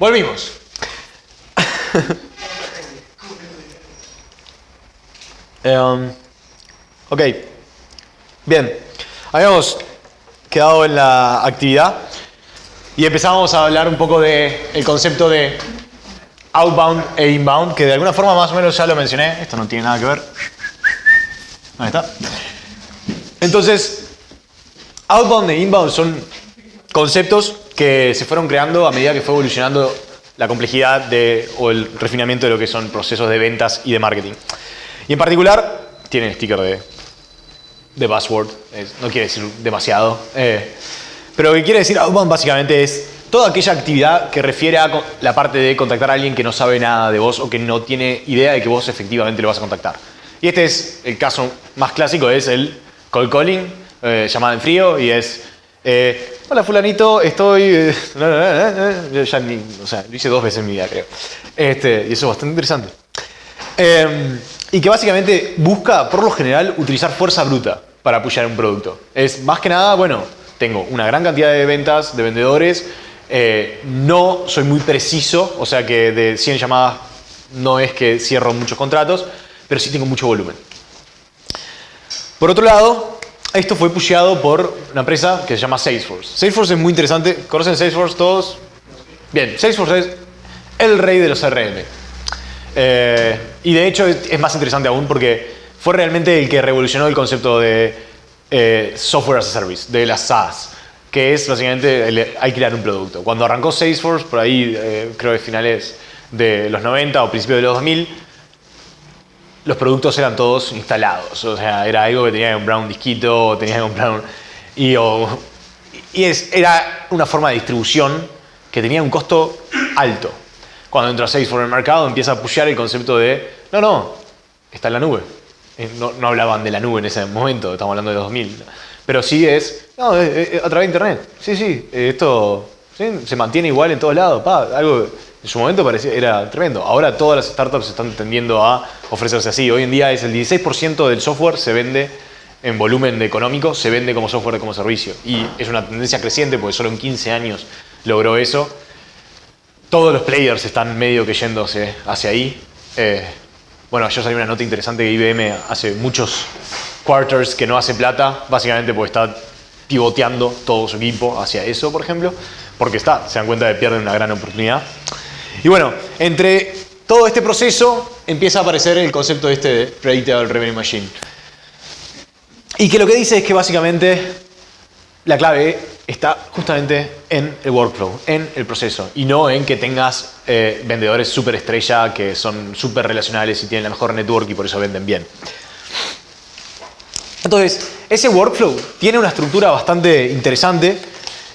Volvimos. Ok. Bien. Habíamos quedado en la actividad y empezamos a hablar un poco del concepto de outbound e inbound, que de alguna forma más o menos ya lo mencioné. Esto no tiene nada que ver. Ahí está. Entonces, outbound e inbound son conceptos que se fueron creando a medida que fue evolucionando la complejidad o el refinamiento de lo que son procesos de ventas y de marketing. Y en particular, tiene el sticker de buzzword, no quiere decir demasiado, pero lo que quiere decir outbound básicamente es toda aquella actividad que refiere a la parte de contactar a alguien que no sabe nada de vos o que no tiene idea de que vos efectivamente lo vas a contactar. Y este es el caso más clásico, es el cold calling, llamada en frío, y es hola fulanito, estoy... Yo ya ni, o sea, lo hice 2 veces en mi vida, creo. Y eso es bastante interesante. Y que básicamente busca, por lo general, utilizar fuerza bruta para apoyar un producto. Es más que nada, bueno, tengo una gran cantidad de ventas, de vendedores, no soy muy preciso, o sea que de 100 llamadas no es que cierro muchos contratos, pero sí tengo mucho volumen. Por otro lado, esto fue pusheado por una empresa que se llama Salesforce. Salesforce es muy interesante. ¿Conocen Salesforce todos? Bien, Salesforce es el rey de los CRM. Y de hecho es más interesante aún porque fue realmente el que revolucionó el concepto de Software as a Service, de las SaaS, que es básicamente alquilar un producto. Cuando arrancó Salesforce, por ahí creo que finales de los 90 o principios de los 2000, los productos eran todos instalados, o sea, era algo que tenía que comprar un disquito, tenía que comprar un... era una forma de distribución que tenía un costo alto. Cuando entra Salesforce en el mercado, empieza a pushear el concepto de no, está en la nube. No hablaban de la nube en ese momento, estamos hablando de los 2000. Pero sí a través de internet. Sí, esto ¿sí? Se mantiene igual en todos lados. Algo en su momento era tremendo. Ahora todas las startups están tendiendo a ofrecerse así. Hoy en día es el 16% del software se vende en volumen económico, se vende como software como servicio. Y es una tendencia creciente porque solo en 15 años logró eso. Todos los players están medio que yéndose hacia ahí. Bueno, yo salió una nota interesante que IBM hace muchos quarters que no hace plata, básicamente porque está pivoteando todo su equipo hacia eso, por ejemplo, porque se dan cuenta de que pierden una gran oportunidad. Y bueno, entre todo este proceso empieza a aparecer el concepto de Predictable Revenue Machine. Y que lo que dice es que básicamente la clave está justamente en el workflow, en el proceso, y no en que tengas vendedores súper estrella que son súper relacionales y tienen la mejor network y por eso venden bien. Entonces, ese workflow tiene una estructura bastante interesante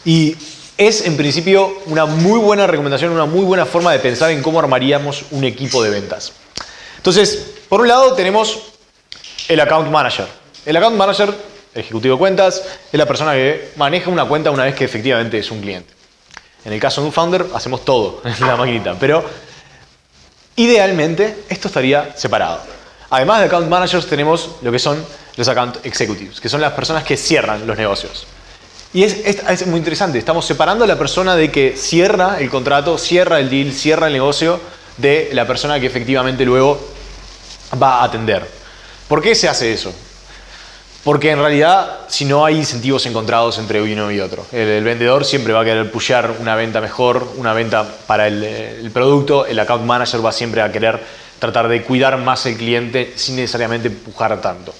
y es en principio una muy buena recomendación, una muy buena forma de pensar en cómo armaríamos un equipo de ventas. Entonces, por un lado tenemos el Account Manager. El Account Manager, el ejecutivo de cuentas, es la persona que maneja una cuenta una vez que efectivamente es un cliente. En el caso de un founder, hacemos todo en la maquinita, pero idealmente esto estaría separado. Además de Account Managers tenemos lo que son los Account Executives, que son las personas que cierran los negocios. Y es muy interesante, estamos separando a la persona de que cierra el contrato, cierra el deal, cierra el negocio, de la persona que efectivamente luego va a atender. ¿Por qué se hace eso? Porque en realidad, si no hay incentivos encontrados entre uno y otro, el vendedor siempre va a querer pushear una venta mejor, una venta para el producto, el account manager va siempre a querer tratar de cuidar más el cliente sin necesariamente empujar tanto.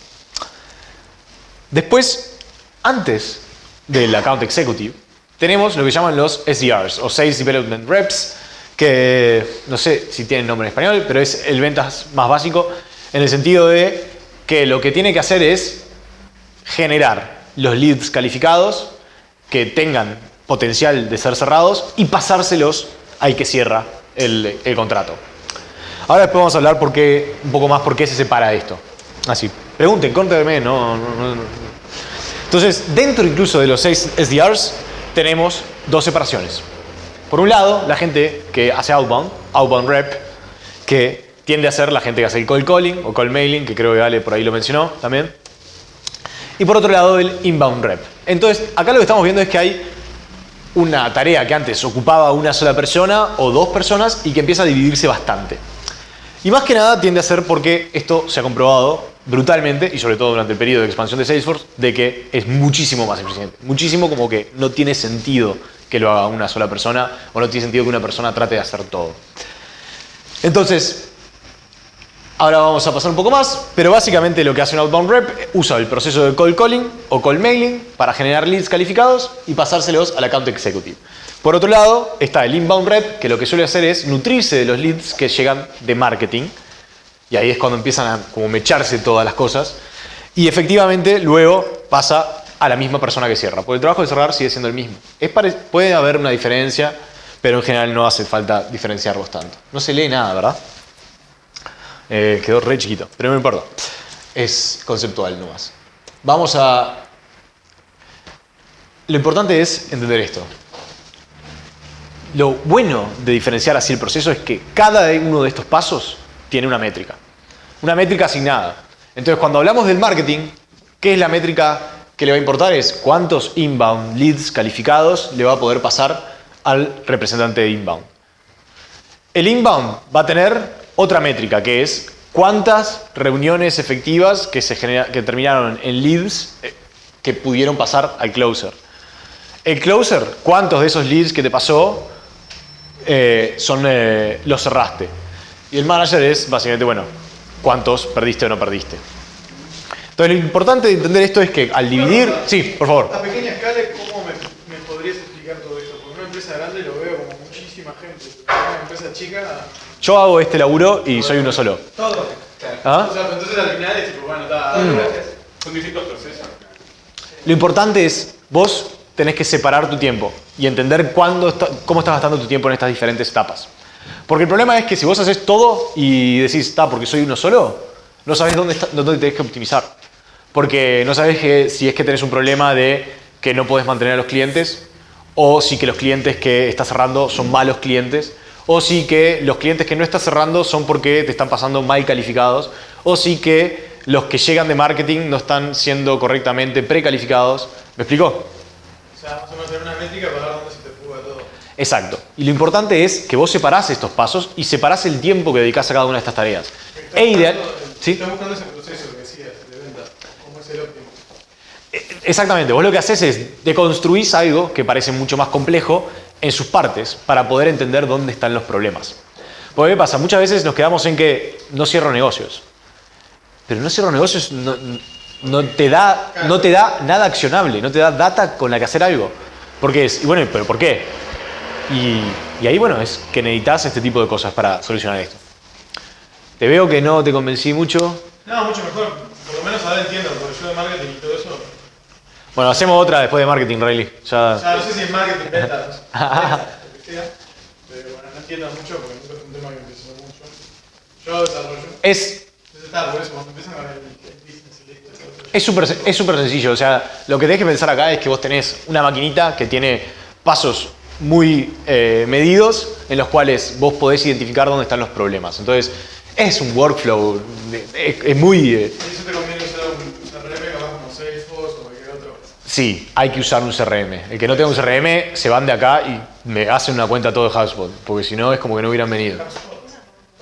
Después, antes del account executive, tenemos lo que llaman los SDRs, o Sales Development Reps, que no sé si tienen nombre en español, pero es el ventas más básico, en el sentido de que lo que tiene que hacer es generar los leads calificados que tengan potencial de ser cerrados y pasárselos al que cierra el contrato. Ahora después vamos a hablar un poco más por qué se separa esto. Así, pregunten, córtenme, no. Entonces, dentro incluso de los 6 SDRs tenemos 2 separaciones. Por un lado, la gente que hace outbound rep, que tiende a ser la gente que hace el cold calling o cold mailing, que creo que Ale por ahí lo mencionó también. Y por otro lado, el inbound rep. Entonces, acá lo que estamos viendo es que hay una tarea que antes ocupaba una sola persona o dos personas y que empieza a dividirse bastante. Y más que nada tiende a ser porque esto se ha comprobado brutalmente, y sobre todo durante el periodo de expansión de Salesforce, de que es muchísimo más eficiente. Muchísimo, como que no tiene sentido que lo haga una sola persona, o no tiene sentido que una persona trate de hacer todo. Entonces, ahora vamos a pasar un poco más, pero básicamente lo que hace un outbound rep usa el proceso de cold calling o cold mailing para generar leads calificados y pasárselos al account executive. Por otro lado, está el inbound rep, que lo que suele hacer es nutrirse de los leads que llegan de marketing, y ahí es cuando empiezan a como mecharse todas las cosas, y efectivamente luego pasa a la misma persona que cierra, porque el trabajo de cerrar sigue siendo el mismo. Puede haber una diferencia, pero en general no hace falta diferenciarlos tanto. No se lee nada, ¿verdad? Quedó re chiquito, pero no me importa. Es conceptual nomás. Vamos a... Lo importante es entender esto. Lo bueno de diferenciar así el proceso es que cada uno de estos pasos tiene una métrica. Una métrica asignada. Entonces, cuando hablamos del marketing, ¿qué es la métrica que le va a importar? Es cuántos inbound leads calificados le va a poder pasar al representante de inbound. El inbound va a tener otra métrica, que es cuántas reuniones efectivas que terminaron en leads que pudieron pasar al closer. El closer, cuántos de esos leads que te pasó los cerraste. Y el manager es básicamente, bueno, cuántos perdiste o no perdiste. Entonces lo importante de entender esto es que al dividir... Sí, por favor. A pequeña escala, ¿cómo me podrías explicar todo esto? Porque una empresa grande lo veo como muchísima gente. Una empresa chica... Yo hago este laburo y soy uno solo. Todo. ¿Ah? O sea, entonces al final es tipo, bueno, está... Son distintos procesos. Lo importante es, vos tenés que separar tu tiempo y entender cómo estás gastando tu tiempo en estas diferentes etapas. Porque el problema es que si vos haces todo y decís, porque soy uno solo, no sabés dónde tenés que optimizar. Porque no sabés si es que tenés un problema de que no podés mantener a los clientes, o si que los clientes que estás cerrando son malos clientes, o si que los clientes que no estás cerrando son porque te están pasando mal calificados, o si que los que llegan de marketing no están siendo correctamente precalificados. ¿Me explicó? O sea, más o menos tener una métrica para ver dónde se te fuga todo. Exacto. Y lo importante es que vos separás estos pasos y separás el tiempo que dedicás a cada una de estas tareas. Ideal. ¿Sí? Estás buscando ese proceso que decías de venta. ¿Cómo es el óptimo? Exactamente. Vos lo que haces es deconstruís algo que parece mucho más complejo en sus partes para poder entender dónde están los problemas. Porque ¿qué pasa? Muchas veces nos quedamos en que no cierro negocios. Pero no cierro negocios no te da nada accionable, no te da data con la que hacer algo. Porque es, y bueno, ¿pero por qué? Y ahí, bueno, es que necesitas este tipo de cosas para solucionar esto. Te veo que no te convencí mucho. No, mucho mejor. Por lo menos ahora entiendo, porque yo de marketing y todo eso... Bueno, hacemos otra después de marketing, Riley. O sea, no sé si es marketing, ventas, lo que sea. Pero bueno, no entiendo mucho porque nunca es un tema que me interesó mucho. Yo desarrollo. Entonces está, por eso, cuando empiezan a ver el business y listo. Es súper sencillo. O sea, lo que tenés que pensar acá es que vos tenés una maquinita que tiene pasos muy medidos en los cuales vos podés identificar dónde están los problemas. Entonces, es un workflow, es muy... ¿Y eso te conviene usar un CRM capaz como Salesforce o cualquier otro? Sí, hay que usar un CRM. El que no tenga un CRM se van de acá y me hacen una cuenta todo de HubSpot, porque si no es como que no hubieran venido.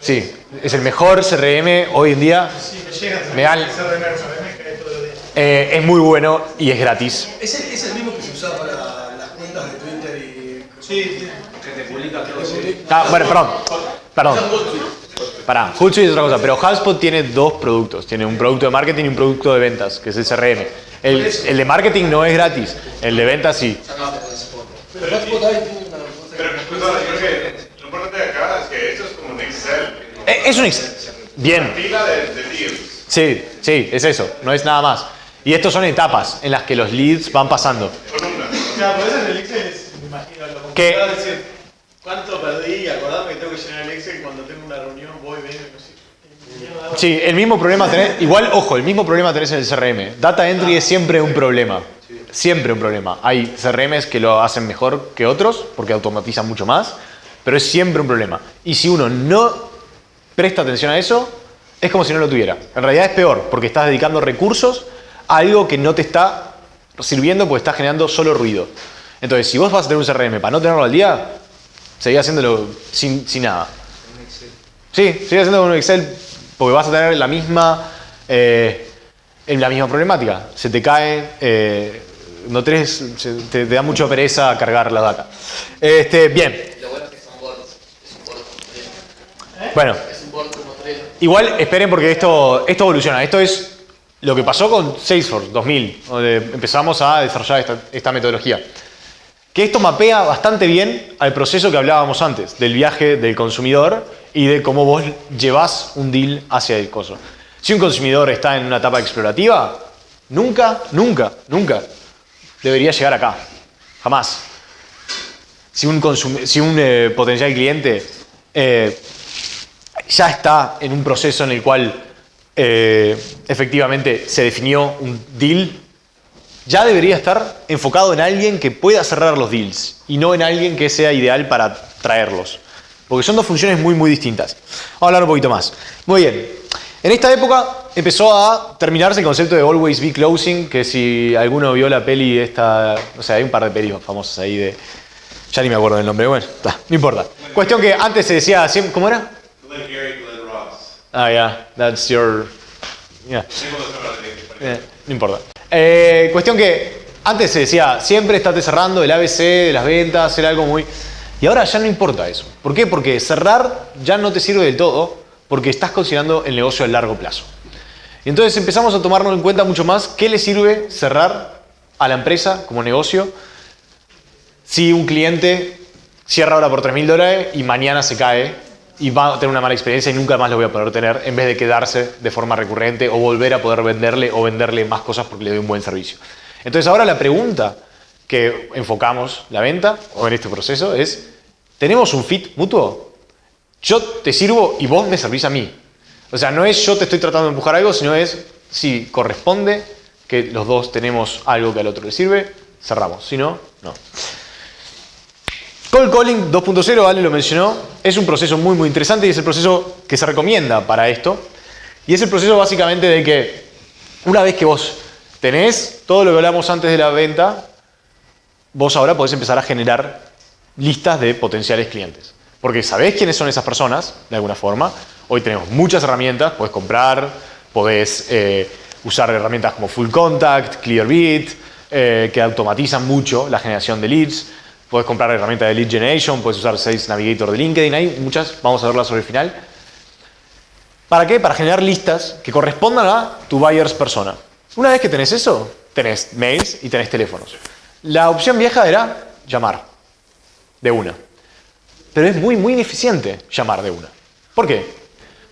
Sí, es el mejor CRM hoy en día. Sí, me llegan Me dan- el CRM que hay todos los días. Es muy bueno y es gratis. ¿Es el mismo que se usa para las cuentas de Twitter y Sí, sí. que te publica todo eso? Bueno, perdón. Pará, Hootsuite es otra cosa, pero HubSpot tiene dos productos. Tiene un producto de marketing y un producto de ventas, que es el CRM. El de marketing no es gratis, el de ventas sí. Pero HubSpot ahí tiene una... Pero yo creo que lo importante de acá es que esto es como un Excel. Es un Excel. Bien. Fila de deals. Sí, es eso, no es nada más. Y estos son etapas en las que los leads van pasando. Columnas. O sea, por eso en el Excel es, me imagino, lo ¿Qué? complicado es decir, ¿cuánto perdí? Acordame que tengo que llenar el Excel cuando tengo una reunión, voy, vengo y no sé. Mierda, hago. Sí, el mismo problema tenés, igual, ojo, el mismo problema tenés en el CRM. Data entry es siempre un problema. Siempre un problema. Hay CRMs que lo hacen mejor que otros porque automatizan mucho más, pero es siempre un problema. Y si uno no presta atención a eso, es como si no lo tuviera. En realidad es peor porque estás dedicando recursos a algo que no te está sirviendo porque está generando solo ruido. Entonces, si vos vas a tener un CRM para no tenerlo al día, seguís haciéndolo sin nada. Sí, seguís haciendo con un Excel porque vas a tener la misma problemática. Se te cae, te da mucha pereza cargar la data. Bien. Lo bueno es que son bots. Es un bot como Trello. Bueno. Es un bot como Trello. Igual esperen porque esto evoluciona. Esto es lo que pasó con Salesforce 2000, donde empezamos a desarrollar esta metodología. Que esto mapea bastante bien al proceso que hablábamos antes, del viaje del consumidor y de cómo vos llevás un deal hacia el coso. Si un consumidor está en una etapa explorativa, nunca debería llegar acá. Jamás. Si un potencial cliente ya está en un proceso en el cual efectivamente se definió un deal, ya debería estar enfocado en alguien que pueda cerrar los deals y no en alguien que sea ideal para traerlos. Porque son dos funciones muy distintas. Vamos a hablar un poquito más. Muy bien. En esta época empezó a terminarse el concepto de Always Be Closing, que si alguno vio la peli esta, no sé, hay un par de pelis famosas ahí de... Ya ni me acuerdo del nombre, bueno, no importa. Cuestión que antes se decía, ¿cómo era? Glenn Gary, Glenn Ross. Ah, yeah, that's your... Yeah. No importa. Cuestión que antes se decía, siempre estate cerrando el ABC de las ventas, era algo muy... Y ahora ya no importa eso. ¿Por qué? Porque cerrar ya no te sirve del todo, porque estás considerando el negocio a largo plazo. Y entonces empezamos a tomarnos en cuenta mucho más qué le sirve cerrar a la empresa como negocio si un cliente cierra ahora por $3.000 y mañana se cae y va a tener una mala experiencia y nunca más lo voy a poder tener, en vez de quedarse de forma recurrente o volver a poder venderle o venderle más cosas porque le doy un buen servicio. Entonces ahora la pregunta que enfocamos la venta o en este proceso es, ¿tenemos un fit mutuo? Yo te sirvo y vos me servís a mí. O sea, no es yo te estoy tratando de empujar algo, sino es si corresponde que los dos tenemos algo que al otro le sirve, cerramos. Si no, no. Cold Calling 2.0, Ale lo mencionó, es un proceso muy interesante y es el proceso que se recomienda para esto. Y es el proceso básicamente de que una vez que vos tenés todo lo que hablamos antes de la venta, vos ahora podés empezar a generar listas de potenciales clientes. Porque sabés quiénes son esas personas, de alguna forma. Hoy tenemos muchas herramientas, podés comprar, podés usar herramientas como Full Contact, Clearbit, que automatizan mucho la generación de leads. Podés comprar herramientas de Lead Generation, podés usar Sales Navigator de LinkedIn, hay muchas, vamos a verlas sobre el final. ¿Para qué? Para generar listas que correspondan a tu buyer's persona. Una vez que tenés eso, tenés mails y tenés teléfonos. La opción vieja era llamar de una. Pero es muy ineficiente llamar de una. ¿Por qué?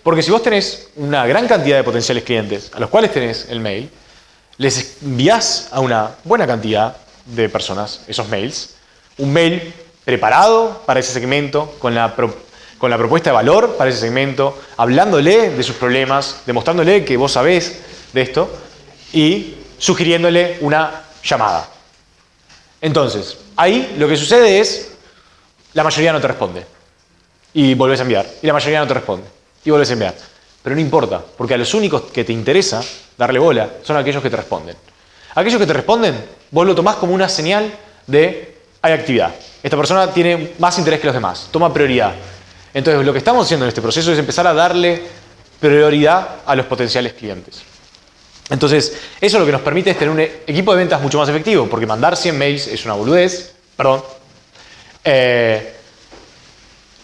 Porque si vos tenés una gran cantidad de potenciales clientes a los cuales tenés el mail, les envías a una buena cantidad de personas esos mails, un mail preparado para ese segmento, con la propuesta de valor para ese segmento, hablándole de sus problemas, demostrándole que vos sabés de esto y sugiriéndole una llamada. Entonces, ahí lo que sucede es, la mayoría no te responde y volvés a enviar, y la mayoría no te responde y volvés a enviar. Pero no importa, porque a los únicos que te interesa darle bola son aquellos que te responden. Aquellos que te responden, vos lo tomás como una señal de hay actividad. Esta persona tiene más interés que los demás, toma prioridad. Entonces, lo que estamos haciendo en este proceso es empezar a darle prioridad a los potenciales clientes. Entonces, eso lo que nos permite es tener un equipo de ventas mucho más efectivo, porque mandar 100 mails es una boludez, perdón,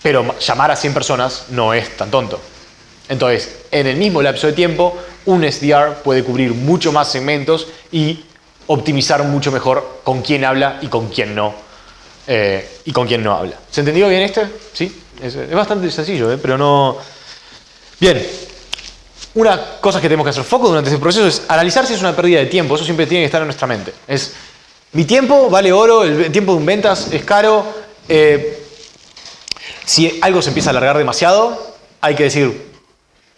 pero llamar a 100 personas no es tan tonto. Entonces, en el mismo lapso de tiempo, un SDR puede cubrir mucho más segmentos y optimizar mucho mejor con quién habla y con quién no habla. ¿Se entendió bien este? Sí, es bastante sencillo, pero no... Bien, una cosa que tenemos que hacer foco durante este proceso es analizar si es una pérdida de tiempo. Eso siempre tiene que estar en nuestra mente. Es, mi tiempo vale oro, el tiempo de un ventas es caro. Si algo se empieza a alargar demasiado, hay que decir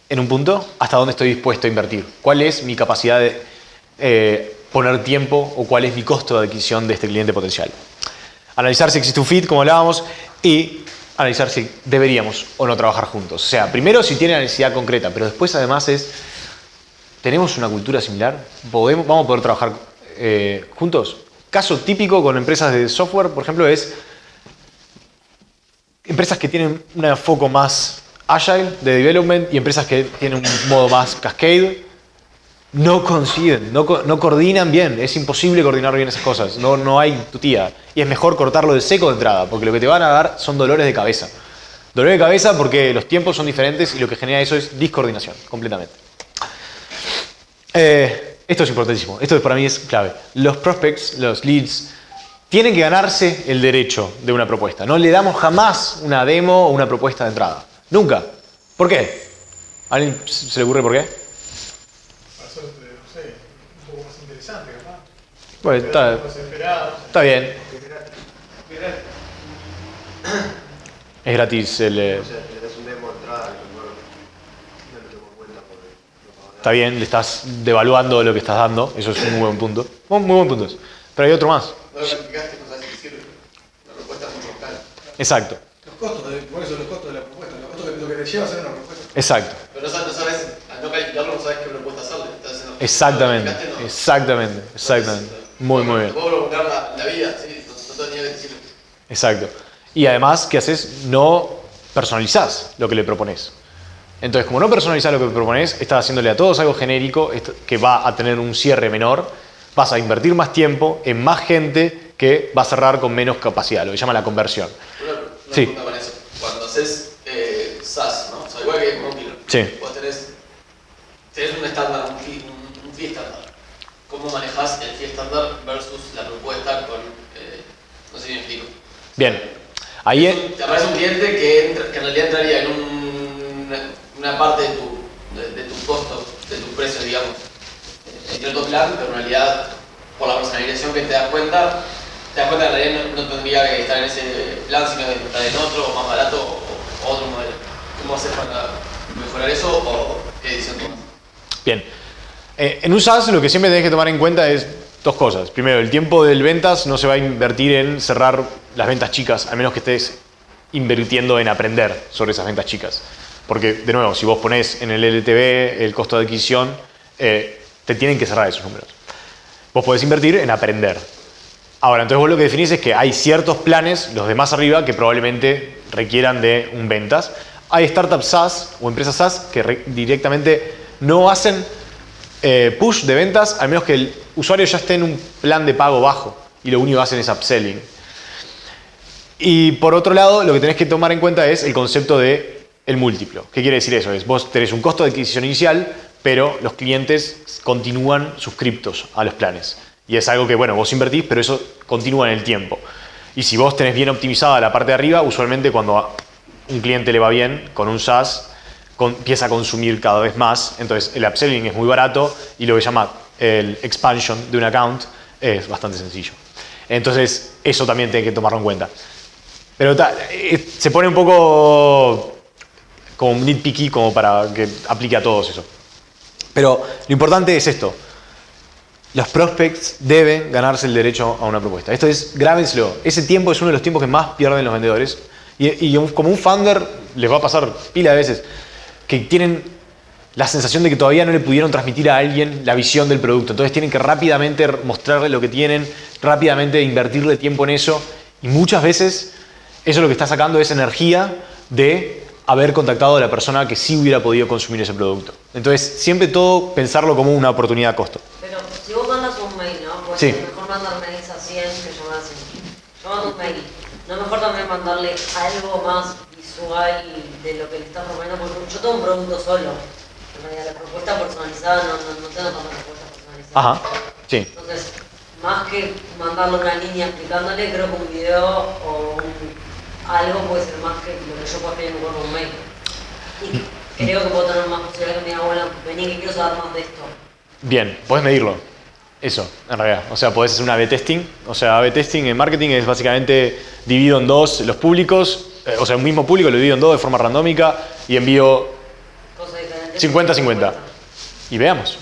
en un punto hasta dónde estoy dispuesto a invertir. ¿Cuál es mi capacidad de poner tiempo o cuál es mi costo de adquisición de este cliente potencial? Analizar si existe un fit, como hablábamos, y analizar si deberíamos o no trabajar juntos. O sea, primero si tiene la necesidad concreta, pero después además es, ¿tenemos una cultura similar? ¿Vamos a poder trabajar juntos? caso típico con empresas de software, por ejemplo, es empresas que tienen un enfoque más agile de development y empresas que tienen un modo más cascade. No coinciden, no coordinan bien. Es imposible coordinar bien esas cosas. No hay tutía. Y es mejor cortarlo de seco de entrada, porque lo que te van a dar son dolores de cabeza. Dolores de cabeza porque los tiempos son diferentes y lo que genera eso es discoordinación, completamente. Esto es importantísimo. Esto para mí es clave. Los prospects, los leads, tienen que ganarse el derecho de una propuesta. No le damos jamás una demo o una propuesta de entrada. Nunca. ¿Por qué? ¿A alguien se le ocurre por qué? Para eso, no sé, un poco más interesante, capaz. Bueno, está bien. Es gratis el... O sea, le das un demo de entrada y no lo tomo en cuenta porque no pago nada. Está bien, le estás devaluando lo que estás dando. Eso es un muy buen punto. Muy buen punto. Pero hay otro más. No lo calificaste, no sabes si sirve. La propuesta es muy local. Exacto. Los costos, por eso los costos de la propuesta, los costos de lo que te lleva a hacer una propuesta. Exacto. Pero no sabes, al no calificarlo, no sabes qué propuesta hacerle. Estás haciendo, Exactamente. ¿lo calificaste? No. Exactamente. Exactamente. Muy bien. Te puedo prolongar la vida, sí, no tenía que decirle. Exacto. Y además, ¿qué haces? No personalizás lo que le propones. Entonces, como no personalizás lo que propones, estás haciéndole a todos algo genérico que va a tener un cierre menor, vas a invertir más tiempo en más gente que va a cerrar con menos capacidad, lo que llama la conversión. Una Sí. pregunta con eso. Cuando haces SaaS, ¿no? O sea, igual que con Killer. Sí. Vos tenés un estándar, un fee estándar. ¿Cómo manejás el fee estándar versus la propuesta con... no sé si me explico. Bien. Ahí es... Te aparece un cliente que en realidad entraría en una parte de tu costo, de tu precio, digamos, en cierto plan, pero en realidad, por la personalización que te das cuenta que en realidad no tendría que estar en ese plan, sino que estar en otro, o más barato, o otro modelo. ¿Cómo haces para mejorar eso o qué edición tomas? Bien. En un SaaS lo que siempre tenés que tomar en cuenta es dos cosas. Primero, el tiempo de ventas no se va a invertir en cerrar las ventas chicas, al menos que estés invirtiendo en aprender sobre esas ventas chicas. Porque, de nuevo, si vos ponés en el LTV el costo de adquisición, te tienen que cerrar esos números. Vos podés invertir en aprender. Ahora, entonces vos lo que definís es que hay ciertos planes, los de más arriba, que probablemente requieran de un ventas. Hay startups SaaS o empresas SaaS que directamente no hacen push de ventas, al menos que el usuario ya esté en un plan de pago bajo y lo único que hacen es upselling. Y por otro lado, lo que tenés que tomar en cuenta es el concepto de el múltiplo. ¿Qué quiere decir eso? Es vos tenés un costo de adquisición inicial, pero los clientes continúan suscriptos a los planes. Y es algo que, bueno, vos invertís, pero eso continúa en el tiempo. Y si vos tenés bien optimizada la parte de arriba, usualmente cuando a un cliente le va bien con un SaaS, empieza a consumir cada vez más. Entonces el upselling es muy barato y lo que se llama el expansion de un account es bastante sencillo. Entonces eso también tenés que tomarlo en cuenta. Pero se pone un poco como nitpicky como para que aplique a todos eso. Pero lo importante es esto. Los prospects deben ganarse el derecho a una propuesta. Esto es, grábenselo. Ese tiempo es uno de los tiempos que más pierden los vendedores. Y como un founder les va a pasar pila de veces que tienen la sensación de que todavía no le pudieron transmitir a alguien la visión del producto. Entonces tienen que rápidamente mostrarle lo que tienen, rápidamente invertirle tiempo en eso. Y muchas veces eso lo que está sacando es energía de haber contactado a la persona que sí hubiera podido consumir ese producto. Entonces siempre todo pensarlo como una oportunidad a costo. Pero si vos mandas un mail, ¿no? Pues Sí. mejor mandar mails a 100 que llamar a 100. Yo mando un mail. No es mejor también mandarle algo más visual de lo que le estás proponiendo, porque yo tengo un producto solo. En realidad, la propuesta personalizada no tengo tanta propuesta personalizada. Ajá, sí. Entonces, más que mandarle una línea explicándole, creo que un video o algo puede ser más que lo que yo puedo escribir con un mail. Y creo que puedo tener más posibilidades que me diga, bueno, vení que quiero saber más de esto. Bien, podés medirlo. Eso, en realidad. O sea, podés hacer un A/B testing. O sea, A/B testing en marketing es básicamente divido en dos los públicos. O sea, un mismo público lo divido en dos de forma randómica y envío Cosas diferentes. 50-50. Y veamos.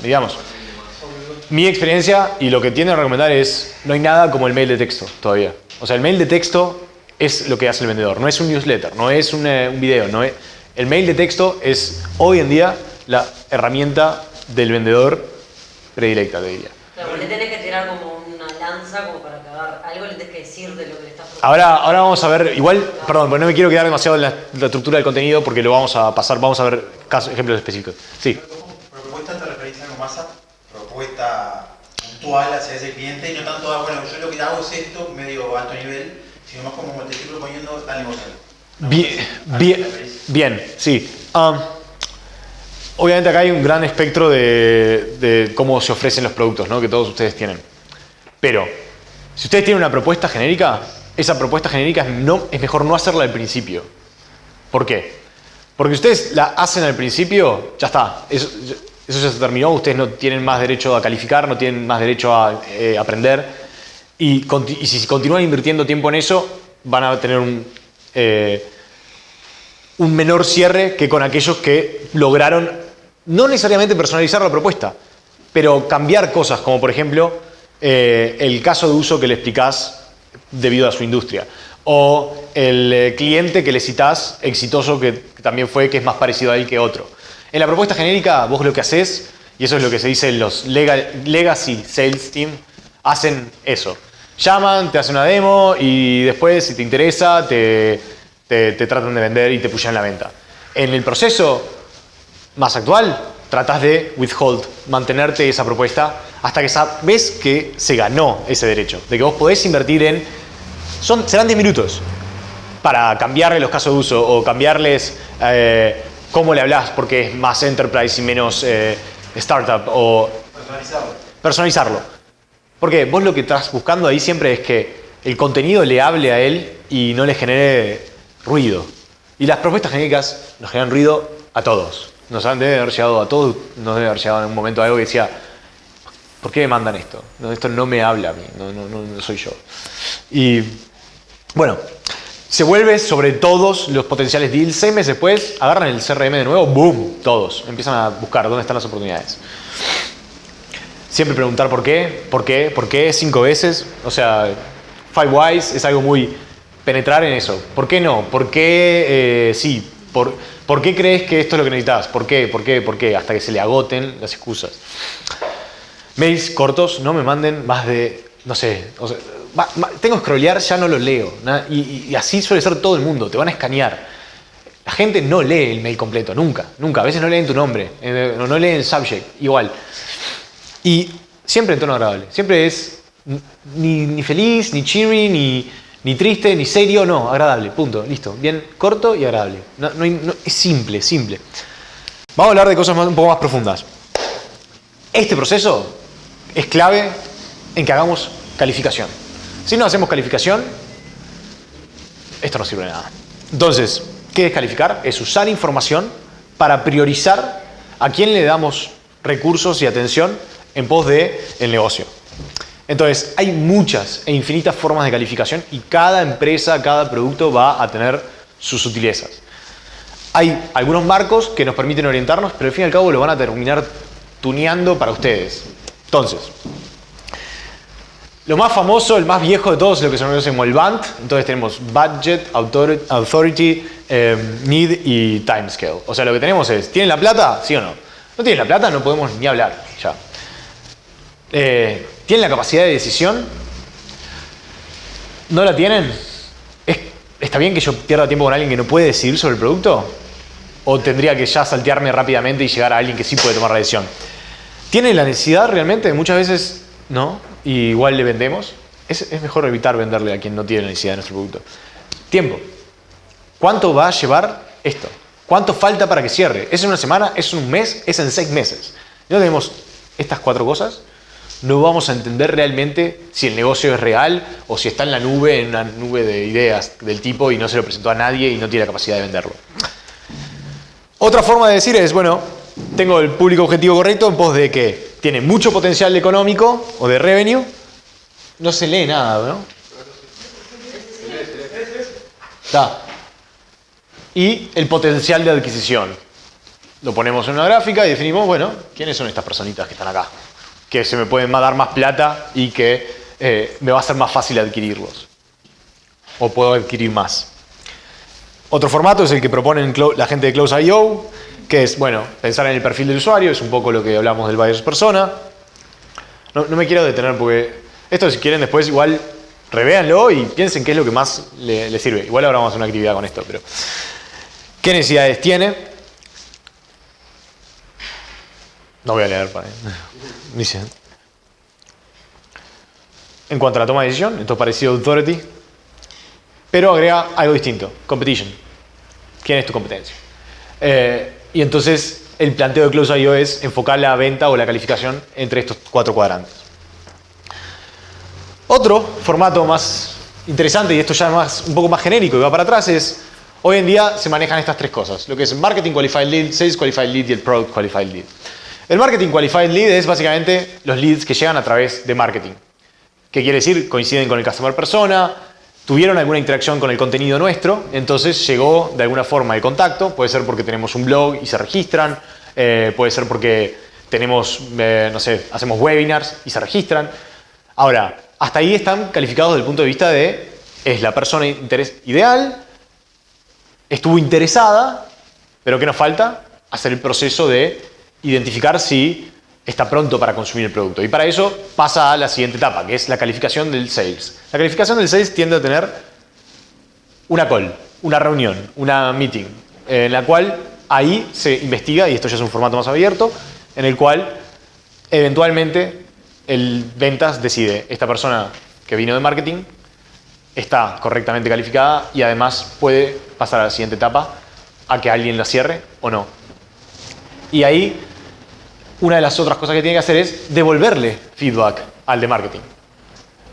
Mi experiencia y lo que tiendo a recomendar es, no hay nada como el mail de texto todavía. O sea, el mail de texto es lo que hace el vendedor. No es un newsletter, no es un video. El mail de texto es hoy en día la herramienta del vendedor predilecta, te diría. Claro, le tenés que tirar como una lanza como para que algo le tenés que decir de lo que le estás proponiendo. Ahora vamos a ver, igual, perdón, porque no me quiero quedar demasiado en la estructura del contenido porque lo vamos a pasar, vamos a ver ejemplos específicos. Sí. Pero propuesta te referís a algo más a propuesta puntual hacia ese cliente y no tanto a, bueno, yo lo que hago es esto, medio alto nivel, sino más como te estoy proponiendo tal negocio. Bien, sí. Obviamente acá hay un gran espectro de cómo se ofrecen los productos, ¿no? Que todos ustedes tienen. Pero, si ustedes tienen una propuesta genérica, esa propuesta genérica es mejor no hacerla al principio. ¿Por qué? Porque si ustedes la hacen al principio, ya está. Eso ya se terminó, ustedes no tienen más derecho a calificar, no tienen más derecho a aprender. Y si continúan invirtiendo tiempo en eso, van a tener un menor cierre que con aquellos que lograron no necesariamente personalizar la propuesta, pero cambiar cosas, como por ejemplo el caso de uso que le explicás debido a su industria, o el cliente que le citás exitoso que también fue, que es más parecido a él que otro. En la propuesta genérica vos lo que haces, y eso es lo que se dice en los Legacy Sales Team, hacen eso. Llaman, te hacen una demo y después, si te interesa, te tratan de vender y te pushan la venta. En el proceso más actual, tratás de withhold, mantenerte esa propuesta hasta que sabes que se ganó ese derecho, de que vos podés invertir serán 10 minutos para cambiarle los casos de uso o cambiarles cómo le hablás porque es más enterprise y menos startup o personalizarlo. Porque vos lo que estás buscando ahí siempre es que el contenido le hable a él y no le genere ruido. Y las propuestas genéricas nos generan ruido a todos. Debe haber llegado a todos, nos debe haber llegado en un momento algo que decía, ¿por qué me mandan esto? No, esto no me habla a mí, no soy yo. Y bueno, se vuelve sobre todos los potenciales deals. 6 meses después, agarran el CRM de nuevo, ¡boom! Todos empiezan a buscar dónde están las oportunidades. Siempre preguntar por qué 5 veces. O sea, 5 whys es algo muy penetrar en eso. ¿Por qué no? ¿Por qué sí? ¿Por qué crees que esto es lo que necesitas? ¿Por qué? Hasta que se le agoten las excusas. Mails cortos, no me manden más de, no sé, tengo que scrollear, ya no lo leo. Y así suele ser todo el mundo, te van a escanear. La gente no lee el mail completo, nunca. A veces no leen tu nombre, no leen el subject, igual. Y siempre en tono agradable, siempre es ni feliz, ni cheery, ni triste, ni serio, no, agradable, punto, listo. Bien corto y agradable. Es simple. Vamos a hablar de cosas un poco más profundas. Este proceso es clave en que hagamos calificación. Si no hacemos calificación, esto no sirve de nada. Entonces, ¿qué es calificar? Es usar información para priorizar a quién le damos recursos y atención en pos del negocio. Entonces, hay muchas e infinitas formas de calificación y cada empresa, cada producto va a tener sus sutilezas. Hay algunos marcos que nos permiten orientarnos, pero al fin y al cabo lo van a terminar tuneando para ustedes. Entonces, lo más famoso, el más viejo de todos es lo que se conoce como el BANT. Entonces tenemos Budget, Authority, Need y Timescale. O sea, lo que tenemos es, ¿tienen la plata? ¿Sí o no? ¿No tienen la plata? No podemos ni hablar ya. ¿Tienen la capacidad de decisión? ¿No la tienen? ¿Está bien que yo pierda tiempo con alguien que no puede decidir sobre el producto? ¿O tendría que ya saltearme rápidamente y llegar a alguien que sí puede tomar la decisión? ¿Tiene la necesidad realmente? Muchas veces no, y igual le vendemos. Es mejor evitar venderle a quien no tiene necesidad de nuestro producto. Tiempo. ¿Cuánto va a llevar esto? ¿Cuánto falta para que cierre? ¿Es en una semana? ¿Es en un mes? ¿Es en 6 meses? Si no tenemos estas 4 cosas, no vamos a entender realmente si el negocio es real o si está en la nube, en una nube de ideas del tipo y no se lo presentó a nadie y no tiene la capacidad de venderlo. Otra forma de decir es, bueno, tengo el público objetivo correcto en pos de que tiene mucho potencial económico o de revenue. No se lee nada, ¿no? Está. Y el potencial de adquisición. Lo ponemos en una gráfica y definimos, bueno, ¿quiénes son estas personitas que están acá? Que se me pueden dar más plata y que me va a ser más fácil adquirirlos. O puedo adquirir más. Otro formato es el que proponen la gente de Close.io, que es, bueno, pensar en el perfil del usuario, es un poco lo que hablamos del buyers persona. No me quiero detener porque esto, si quieren, después igual Revéanlo y piensen qué es lo que más le sirve. Igual ahora vamos a hacer una actividad con esto, pero ¿qué necesidades tiene? No voy a leer para dice. En cuanto a la toma de decisión, esto es parecido a Authority, pero agrega algo distinto, Competition. ¿Quién es tu competencia? Y entonces el planteo de Close.io es enfocar la venta o la calificación entre estos 4 cuadrantes. Otro formato más interesante, y esto ya es un poco más genérico y va para atrás, es hoy en día se manejan estas 3 cosas, lo que es Marketing Qualified Lead, Sales Qualified Lead y el Product Qualified Lead. El Marketing Qualified Lead es básicamente los leads que llegan a través de marketing. ¿Qué quiere decir? Coinciden con el customer persona, tuvieron alguna interacción con el contenido nuestro, entonces llegó de alguna forma el contacto, puede ser porque tenemos un blog y se registran, puede ser porque tenemos, no sé, hacemos webinars y se registran. Ahora, hasta ahí están calificados desde el punto de vista de, es la persona ideal, estuvo interesada, pero ¿qué nos falta? Hacer el proceso de identificar si está pronto para consumir el producto. Y para eso pasa a la siguiente etapa, que es la calificación del sales. La calificación del sales tiende a tener una call, una reunión, una meeting, en la cual ahí se investiga, y esto ya es un formato más abierto, en el cual eventualmente el ventas decide, esta persona que vino de marketing está correctamente calificada y además puede pasar a la siguiente etapa a que alguien la cierre o no. Y ahí una de las otras cosas que tiene que hacer es devolverle feedback al de marketing.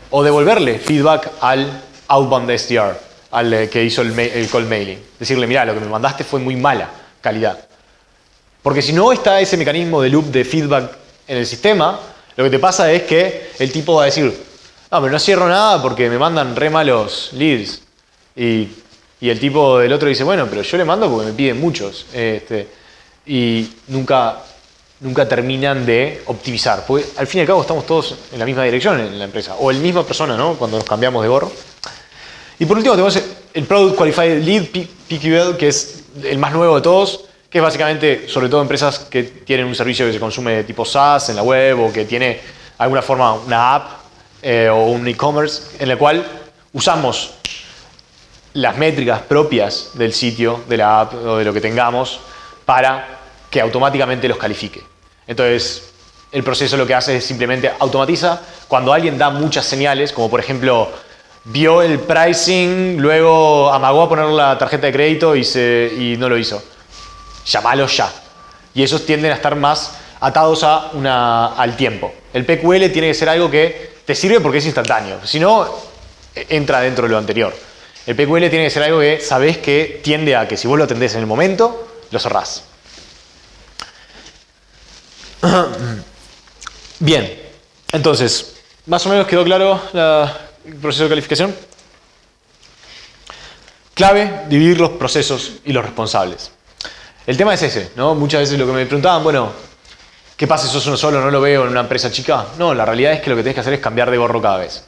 O devolverle feedback al outbound SDR, al que hizo el call mailing. Decirle, mira, lo que me mandaste fue muy mala calidad. Porque si no está ese mecanismo de loop de feedback en el sistema, lo que te pasa es que el tipo va a decir, no, pero no cierro nada porque me mandan re malos leads. Y el tipo del otro dice, bueno, pero yo le mando porque me piden muchos. Y nunca terminan de optimizar. Porque al fin y al cabo estamos todos en la misma dirección en la empresa. O la misma persona, ¿no? Cuando nos cambiamos de gorro. Y por último tenemos el Product Qualified Lead, PQL, que es el más nuevo de todos, que es básicamente, sobre todo empresas que tienen un servicio que se consume de tipo SaaS en la web o que tiene de alguna forma una app o un e-commerce en la cual usamos las métricas propias del sitio, de la app o de lo que tengamos para que automáticamente los califique. Entonces, el proceso lo que hace es simplemente automatiza cuando alguien da muchas señales, como por ejemplo, vio el pricing, luego amagó a poner la tarjeta de crédito y no lo hizo. Llámalo ya. Y esos tienden a estar más atados al tiempo. El PQL tiene que ser algo que te sirve porque es instantáneo. Si no, entra dentro de lo anterior. El PQL tiene que ser algo que sabés que tiende a que si vos lo atendés en el momento, lo cerrás. Bien, entonces, más o menos quedó claro el proceso de calificación. Clave, dividir los procesos y los responsables. El tema es ese, ¿no? Muchas veces lo que me preguntaban, bueno, ¿qué pasa si sos uno solo, no lo veo en una empresa chica? No, la realidad es que lo que tenés que hacer es cambiar de gorro cada vez.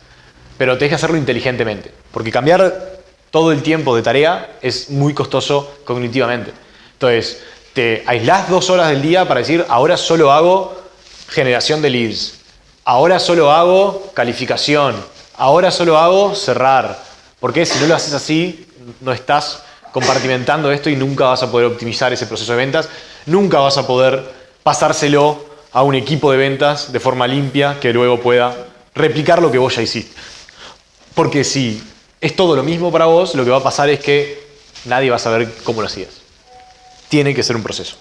Pero tenés que hacerlo inteligentemente, porque cambiar todo el tiempo de tarea es muy costoso cognitivamente. Entonces, te aislás 2 horas del día para decir, ahora solo hago generación de leads, ahora solo hago calificación, ahora solo hago cerrar. Porque si no lo haces así, no estás compartimentando esto y nunca vas a poder optimizar ese proceso de ventas, nunca vas a poder pasárselo a un equipo de ventas de forma limpia que luego pueda replicar lo que vos ya hiciste. Porque si es todo lo mismo para vos, lo que va a pasar es que nadie va a saber cómo lo hacías. Tiene que ser un proceso.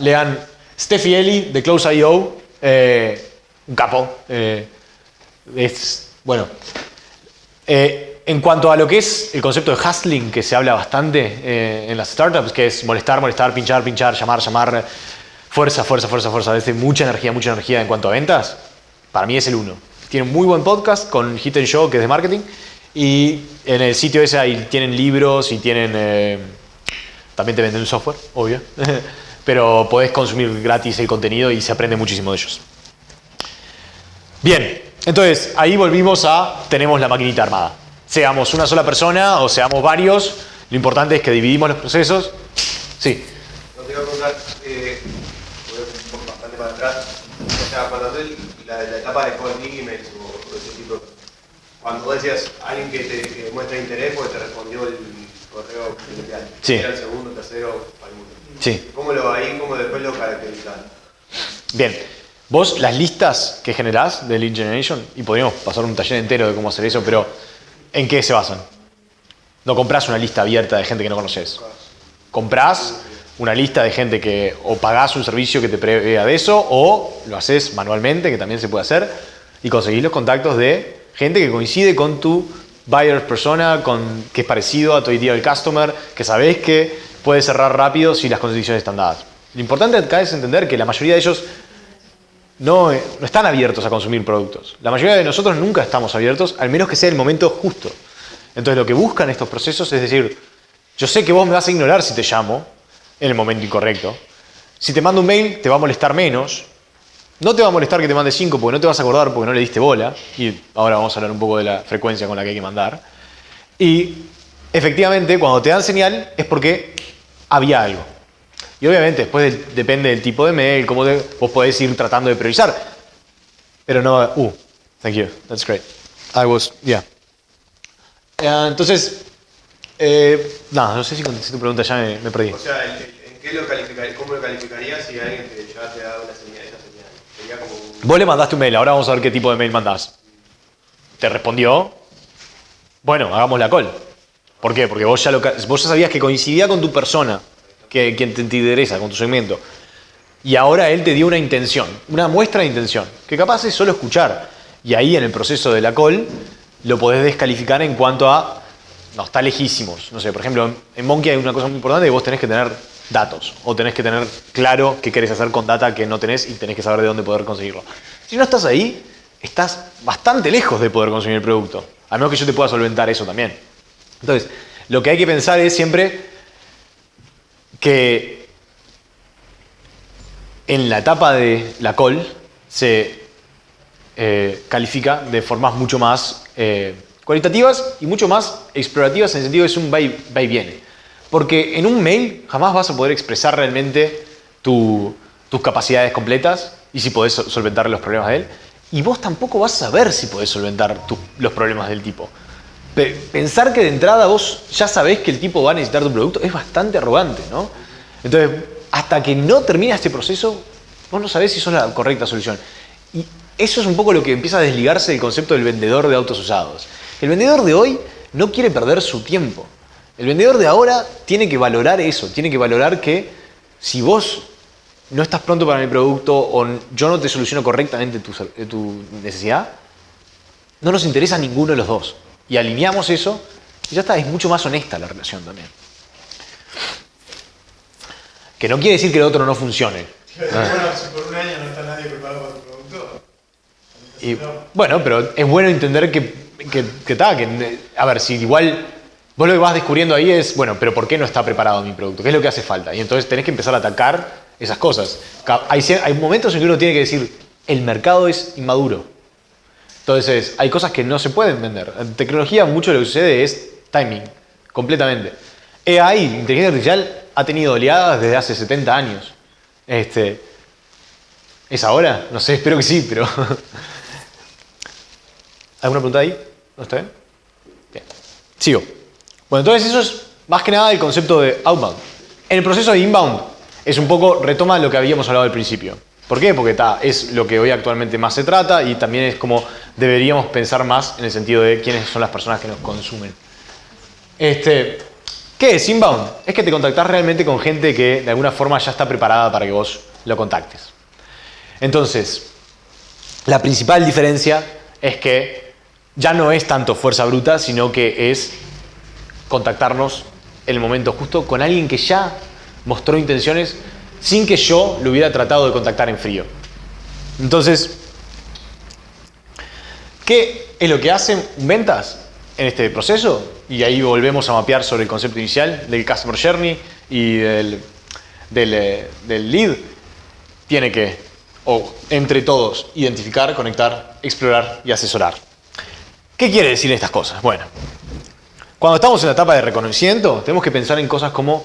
Lean Steffi Eli de Close.io, un capo. En cuanto a lo que es el concepto de hustling, que se habla bastante en las startups, que es molestar, pinchar, llamar, fuerza, desde mucha energía en cuanto a ventas, para mí es el 1. Tiene un muy buen podcast con Hit and Show, que es de marketing, y en el sitio ese ahí tienen libros y tienen... también te venden un software, obvio, pero podés consumir gratis el contenido y se aprende muchísimo de ellos. Bien, entonces ahí volvimos tenemos la maquinita armada. Seamos una sola persona o seamos varios, lo importante es que dividimos los procesos. Sí. No te iba a preguntar, voy un poco bastante para atrás, o sea, cuando haces la etapa de cold emails o ese tipo, Cuando vos decías alguien que muestra interés porque te respondió el correo inicial. Sí. Era el segundo, tercero, alguno. Sí. ¿Cómo después lo caracterizás? Bien. Vos, las listas que generás de lead generation, y podríamos pasar un taller entero de cómo hacer eso, pero ¿en qué se basan? No comprás una lista abierta de gente que no conoces. Comprás una lista de gente que o pagás un servicio que te prevea de eso, o lo haces manualmente, que también se puede hacer, y conseguís los contactos de gente que coincide con tu buyer persona, que es parecido a tu ideal customer, que sabés que puede cerrar rápido si las condiciones están dadas. Lo importante acá es entender que la mayoría de ellos no están abiertos a consumir productos. La mayoría de nosotros nunca estamos abiertos, al menos que sea el momento justo. Entonces lo que buscan estos procesos es decir, yo sé que vos me vas a ignorar si te llamo en el momento incorrecto. Si te mando un mail te va a molestar menos. No te va a molestar que te mande 5 porque no te vas a acordar porque no le diste bola. Y ahora vamos a hablar un poco de la frecuencia con la que hay que mandar. Y efectivamente cuando te dan señal es porque había algo. Y obviamente después depende del tipo de mail, vos podés ir tratando de priorizar. Pero no... thank you, that's great. Yeah. Entonces, no sé si contesté tu pregunta, ya me perdí. O sea, ¿en qué lo calificarías? ¿Cómo lo calificarías si alguien ya te ha dado esa señal? Sería como un... Vos le mandaste un mail, ahora vamos a ver qué tipo de mail mandás. ¿Te respondió? Bueno, hagamos la call. ¿Por qué? Porque vos ya sabías que coincidía con tu persona, quien te interesa, con tu segmento. Y ahora él te dio una intención, una muestra de intención, que capaz es solo escuchar. Y ahí en el proceso de la call lo podés descalificar en cuanto a, no, está lejísimos. No sé, por ejemplo, en Monkey hay una cosa muy importante que vos tenés que tener datos, o tenés que tener claro qué querés hacer con data que no tenés y tenés que saber de dónde poder conseguirlo. Si no estás ahí, estás bastante lejos de poder consumir el producto, a menos que yo te pueda solventar eso también. Entonces, lo que hay que pensar es siempre que en la etapa de la call se califica de formas mucho más cualitativas y mucho más explorativas en el sentido de que es un va y viene. Porque en un mail jamás vas a poder expresar realmente tus capacidades completas y si podés solventar los problemas de él. Y vos tampoco vas a saber si podés solventar los problemas del tipo. Pensar que de entrada vos ya sabés que el tipo va a necesitar tu producto es bastante arrogante, ¿no? Entonces, hasta que no termina este proceso, vos no sabés si sos la correcta solución. Y eso es un poco lo que empieza a desligarse del concepto del vendedor de autos usados. El vendedor de hoy no quiere perder su tiempo. El vendedor de ahora tiene que valorar eso, tiene que valorar que si vos no estás pronto para mi producto o yo no te soluciono correctamente tu necesidad, no nos interesa ninguno de los dos. Y alineamos eso y ya está, es mucho más honesta la relación también. Que no quiere decir que el otro no funcione. Bueno, si por un año no está nadie preparado para tu producto. Y, bueno, pero es bueno entender a ver, si igual vos lo que vas descubriendo ahí es, bueno, pero ¿por qué no está preparado mi producto? ¿Qué es lo que hace falta? Y entonces tenés que empezar a atacar esas cosas. Hay momentos en que uno tiene que decir, el mercado es inmaduro. Entonces, hay cosas que no se pueden vender. En tecnología mucho de lo que sucede es timing, completamente. AI, inteligencia artificial, ha tenido oleadas desde hace 70 años. ¿Es ahora? No sé, espero que sí, pero... ¿Alguna pregunta ahí? ¿No está bien? Bien. Sigo. Bueno, entonces eso es más que nada el concepto de outbound. En el proceso de inbound es un poco, retoma lo que habíamos hablado al principio. ¿Por qué? Porque es lo que hoy actualmente más se trata y también es como deberíamos pensar más en el sentido de quiénes son las personas que nos consumen. ¿Qué es inbound? Es que te contactás realmente con gente que de alguna forma ya está preparada para que vos lo contactes. Entonces, la principal diferencia es que ya no es tanto fuerza bruta, sino que es contactarnos en el momento justo con alguien que ya mostró intenciones sin que yo lo hubiera tratado de contactar en frío. Entonces, ¿qué es lo que hacen ventas en este proceso? Y ahí volvemos a mapear sobre el concepto inicial del Customer Journey y del lead. Tiene que, entre todos, identificar, conectar, explorar y asesorar. ¿Qué quiere decir estas cosas? Bueno, cuando estamos en la etapa de reconocimiento, tenemos que pensar en cosas como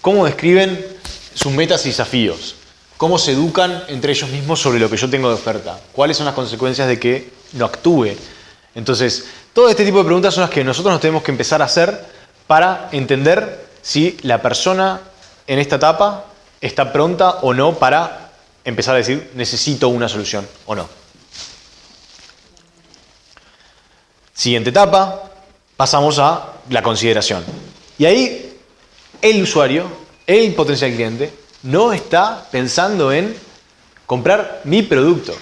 cómo describen sus metas y desafíos, cómo se educan entre ellos mismos sobre lo que yo tengo de oferta, cuáles son las consecuencias de que no actúe. Entonces, Todo este tipo de preguntas son las que nosotros nos tenemos que empezar a hacer para entender si la persona en esta etapa está pronta o no para empezar a decir necesito una solución o no. Siguiente etapa, pasamos a la consideración. Y ahí el usuario, el potencial cliente, no está pensando en comprar mi producto.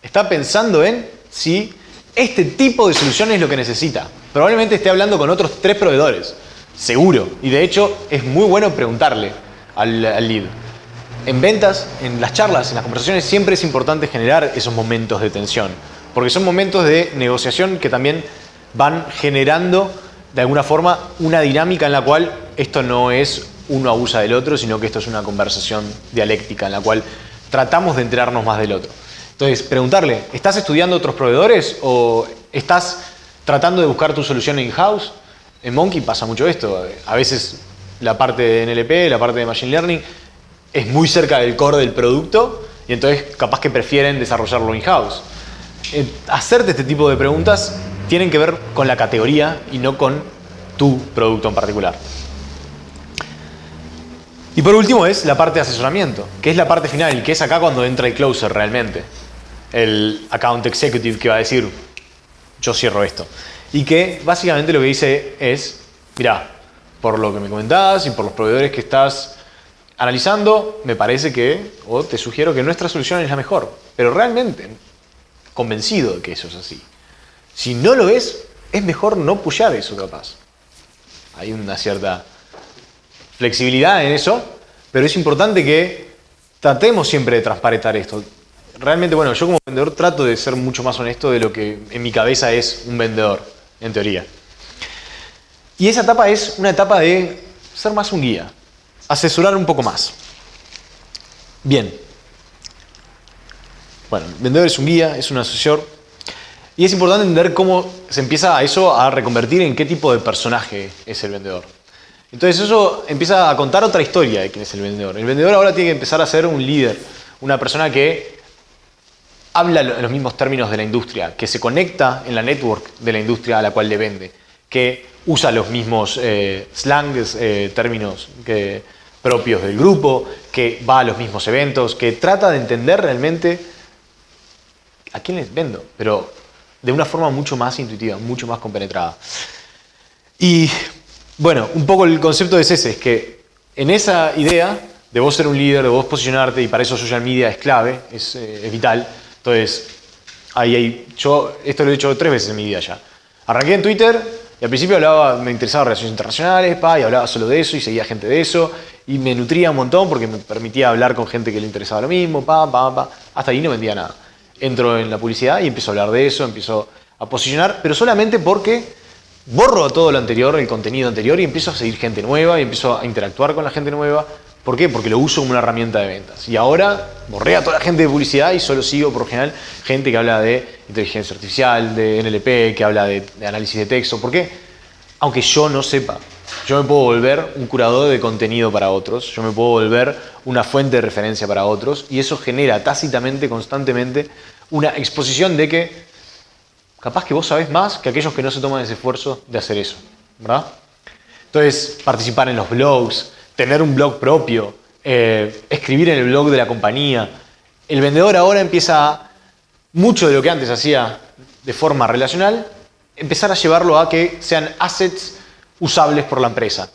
Está pensando en si este tipo de solución es lo que necesita. Probablemente esté hablando con otros 3 proveedores, seguro. Y de hecho es muy bueno preguntarle al lead. En ventas, en las charlas, en las conversaciones, siempre es importante generar esos momentos de tensión. Porque son momentos de negociación que también van generando de alguna forma una dinámica en la cual esto no es uno abusa del otro, sino que esto es una conversación dialéctica en la cual tratamos de enterarnos más del otro. Entonces, preguntarle, ¿estás estudiando otros proveedores o estás tratando de buscar tu solución in-house? En Monkey pasa mucho esto. A veces la parte de NLP, la parte de Machine Learning es muy cerca del core del producto y entonces capaz que prefieren desarrollarlo in-house. Hacerte este tipo de preguntas tienen que ver con la categoría y no con tu producto en particular. Y por último es la parte de asesoramiento, que es la parte final y que es acá cuando entra el closer realmente. El account executive que va a decir, yo cierro esto. Y que básicamente lo que dice es, mirá, por lo que me comentabas y por los proveedores que estás analizando, me parece que, o te sugiero que nuestra solución es la mejor. Pero realmente, convencido de que eso es así. Si no lo es mejor no pushar eso capaz. Hay una cierta flexibilidad en eso, pero es importante que tratemos siempre de transparentar esto. Realmente, bueno, yo como vendedor trato de ser mucho más honesto de lo que en mi cabeza es un vendedor, en teoría. Y esa etapa es una etapa de ser más un guía, asesorar un poco más. Bien. Bueno, el vendedor es un guía, es un asesor. Y es importante entender cómo se empieza eso a reconvertir en qué tipo de personaje es el vendedor. Entonces eso empieza a contar otra historia de quién es el vendedor. El vendedor ahora tiene que empezar a ser un líder, una persona que habla en los mismos términos de la industria, que se conecta en la network de la industria a la cual le vende, que usa los mismos slangs, términos propios del grupo, que va a los mismos eventos, que trata de entender realmente a quién les vendo, pero de una forma mucho más intuitiva, mucho más compenetrada. Y bueno, un poco el concepto es ese, es que en esa idea de vos ser un líder, de vos posicionarte, y para eso social media es clave, es vital. Entonces, yo esto lo he hecho 3 veces en mi vida ya. Arranqué en Twitter y al principio me interesaba relaciones internacionales, y hablaba solo de eso y seguía gente de eso y me nutría un montón porque me permitía hablar con gente que le interesaba lo mismo, hasta ahí no vendía nada. Entro en la publicidad y empiezo a hablar de eso, empiezo a posicionar, pero solamente porque borro todo lo anterior, el contenido anterior, y empiezo a seguir gente nueva y empiezo a interactuar con la gente nueva. ¿Por qué? Porque lo uso como una herramienta de ventas. Y ahora borré a toda la gente de publicidad y solo sigo, por lo general, gente que habla de inteligencia artificial, de NLP, que habla de análisis de texto. ¿Por qué? Aunque yo no sepa, yo me puedo volver un curador de contenido para otros, yo me puedo volver una fuente de referencia para otros, y eso genera tácitamente, constantemente, una exposición de que capaz que vos sabés más que aquellos que no se toman ese esfuerzo de hacer eso, ¿verdad? Entonces, participar en los blogs, tener un blog propio, escribir en el blog de la compañía. El vendedor ahora empieza a, mucho de lo que antes hacía de forma relacional, empezar a llevarlo a que sean assets usables por la empresa.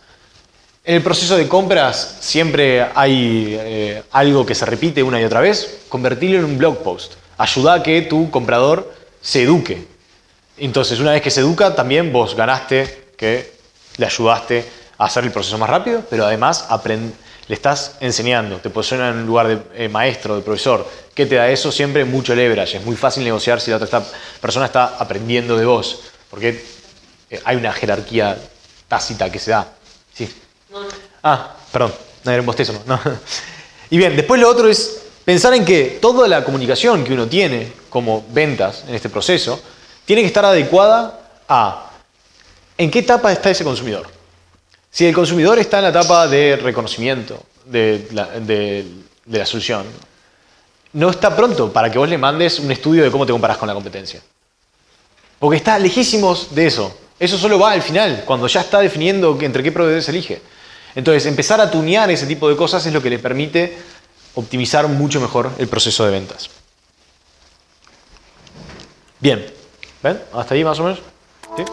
En el proceso de compras siempre hay algo que se repite una y otra vez, convertirlo en un blog post. Ayuda a que tu comprador se eduque. Entonces, una vez que se educa, también vos ganaste, que le ayudaste a hacer el proceso más rápido, pero además le estás enseñando, te posiciona en un lugar de maestro, de profesor. ¿Qué te da eso? Siempre mucho leverage. Es muy fácil negociar si la otra persona está aprendiendo de vos, porque hay una jerarquía tácita que se da. Sí. No. Perdón, no era un bostezo, ¿no? Y bien, después lo otro es pensar en que toda la comunicación que uno tiene como ventas en este proceso tiene que estar adecuada a en qué etapa está ese consumidor. Si el consumidor está en la etapa de reconocimiento de la solución, no está pronto para que vos le mandes un estudio de cómo te comparás con la competencia. Porque está lejísimos de eso. Eso solo va al final, cuando ya está definiendo entre qué proveedor se elige. Entonces, empezar a tunear ese tipo de cosas es lo que le permite optimizar mucho mejor el proceso de ventas. Bien, ¿ven? Hasta ahí más o menos. ¿Sí?